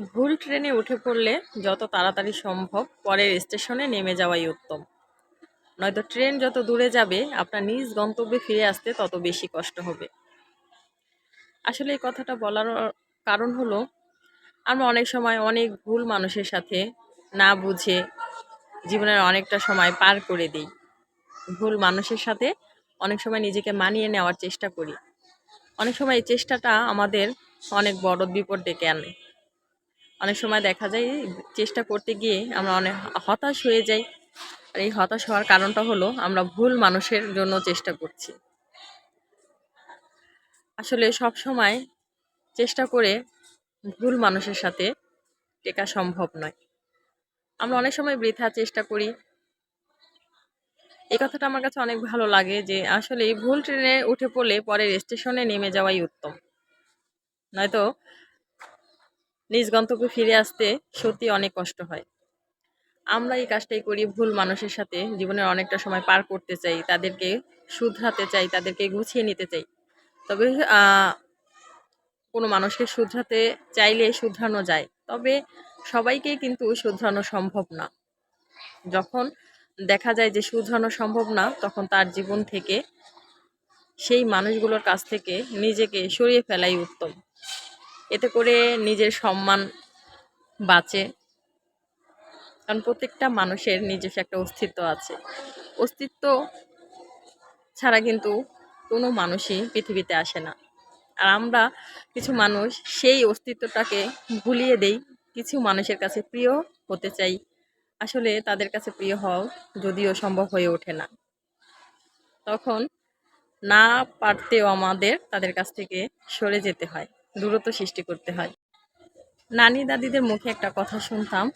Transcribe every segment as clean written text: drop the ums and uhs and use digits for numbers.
ভুল ট্রেনে উঠে পড়লে যত তাড়াতাড়ি সম্ভব পরের স্টেশনে নেমে যাওয়াই উত্তম। নয়তো ট্রেন যত দূরে যাবে আপনার নিজ গন্তব্যে ফিরে আসতে তত বেশি কষ্ট হবে। আসলে এই কথাটা বলার কারণ হলো, আমরা অনেক সময় অনেক ভুল মানুষের সাথে না বুঝে জীবনের অনেকটা সময় পার করে দিই। ভুল মানুষের সাথে অনেক সময় নিজেকে মানিয়ে নেওয়ার চেষ্টা করি। অনেক সময় এই চেষ্টাটা আমাদের অনেক বড় বিপদ ডেকে আনে। অনেক সময় দেখা যায় চেষ্টা করতে গিয়ে আমরা অনেক হতাশ হয়ে যাই। আর এই হতাশ হওয়ার কারণটা হলো আমরা ভুল মানুষের জন্য চেষ্টা করছি। আসলে সব সময় চেষ্টা করে ভুল মানুষের সাথে টেকা সম্ভব নয়। আমরা অনেক সময় বৃথা চেষ্টা করি। এই কথাটা আমার কাছে অনেক ভালো লাগে যে আসলে ভুল ট্রেনে উঠে পড়লে পরের স্টেশনে নেমে যাওয়াই উত্তম। নয়তো নিজ গন্তব্যে ফিরে আসতে সত্যি অনেক কষ্ট হয়। আমরা এই কাজটাই করি, ভুল মানুষের সাথে জীবনের অনেকটা সময় পার করতে চাই, তাদেরকে শুধরাতে চাই, তাদেরকে গুছিয়ে নিতে চাই। তবে কোনো মানুষকে শুধরাতে চাইলে শুধরানো যায়, তবে সবাইকে কিন্তু শুধরানো সম্ভব না। যখন দেখা যায় যে শুধরানো সম্ভব না, তখন তার জীবন থেকে, সেই মানুষগুলোর কাছ থেকে নিজেকে সরিয়ে ফেলাই উত্তম। এতে করে নিজের সম্মান বাঁচে। কারণ প্রত্যেকটা মানুষের নিজস্ব একটা অস্তিত্ব আছে। অস্তিত্ব ছাড়া কিন্তু কোনো মানুষই পৃথিবীতে আসে না। আর আমরা কিছু মানুষ সেই অস্তিত্বটাকে ভুলিয়ে দেই, কিছু মানুষের কাছে প্রিয় হতে চাই। আসলে তাদের কাছে প্রিয় হওয়াও যদিও সম্ভব হয়ে ওঠে না, তখন না পারতেও আমাদের তাদের কাছ থেকে সরে যেতে হয়, দূরত্ব সৃষ্টি করতে হয়। নানি দাদিদের মুখে একটা কথা শুনতাম,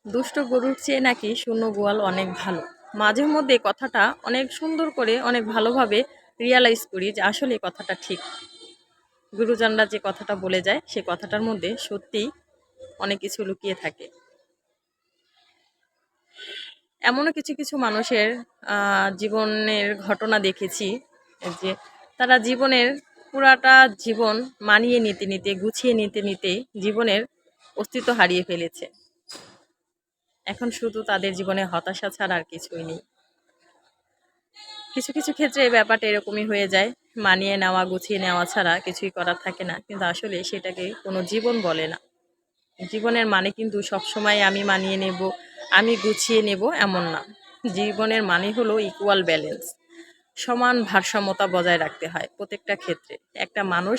দুষ্ট গরুর চেয়ে নাকি শূন্য গোয়াল অনেক ভালো। মাঝে মধ্যে কথাটা অনেক সুন্দর করে অনেক ভালোভাবে রিয়ালাইজ করি যে আসলে এই কথাটা ঠিক। গুরুজনরা যে কথাটা বলে যায় সে কথাটার মধ্যে সত্যিই অনেক কিছু লুকিয়ে থাকে। এমনও কিছু কিছু মানুষের জীবনের ঘটনা দেখেছি যে তারা জীবনের পুরাটা জীবন মানিয়ে নিতে নিতে, গুছিয়ে নিতে নিতে জীবনের অস্তিত্ব হারিয়ে ফেলেছে। এখন শুধু তাদের জীবনে হতাশা ছাড়া আর কিছুই নেই। কিছু কিছু ক্ষেত্রে এই ব্যাপারটা এরকমই হয়ে যায়, মানিয়ে নেওয়া, গুছিয়ে নেওয়া ছাড়া কিছুই করার থাকে না। কিন্তু আসলে সেটাকে কোনো জীবন বলে না। জীবনের মানে কিন্তু সবসময় আমি মানিয়ে নেব, আমি গুছিয়ে নেব এমন না। জীবনের মানে হলো ইকুয়াল ব্যালেন্স, সমান ভারসাম্যতা বজায় রাখতে হয় প্রত্যেকটা ক্ষেত্রে। একটা মানুষ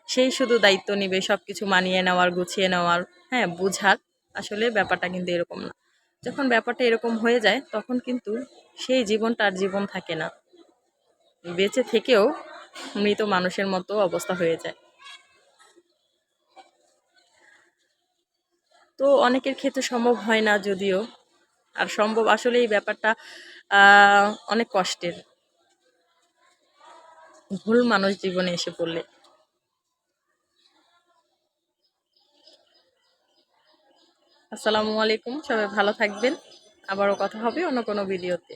সেই শুধু দায়িত্ব নেবে সব কিছু মানিয়ে নেওয়ার, গুছিয়ে নেওয়ার, হ্যাঁ বুঝার, আসলে ব্যাপারটা কিন্তু এরকম না। যখন ব্যাপারটা এরকম হয়ে যায় তখন কিন্তু সেই জীবনটা আর জীবন থাকে না, বেঁচে থেকেও মৃত মানুষের মতো অবস্থা হয়ে যায়। তো অনেকের ক্ষেত্রে সম্ভব হয় না যদিও, আর সম্ভব আসলে এই ব্যাপারটা অনেক কষ্টের, ভুল মানুষ জীবনে এসে পড়লে। আসসালামু আলাইকুম, সবাই ভালো থাকবেন। আবারও কথা হবে অন্য কোনো ভিডিওতে।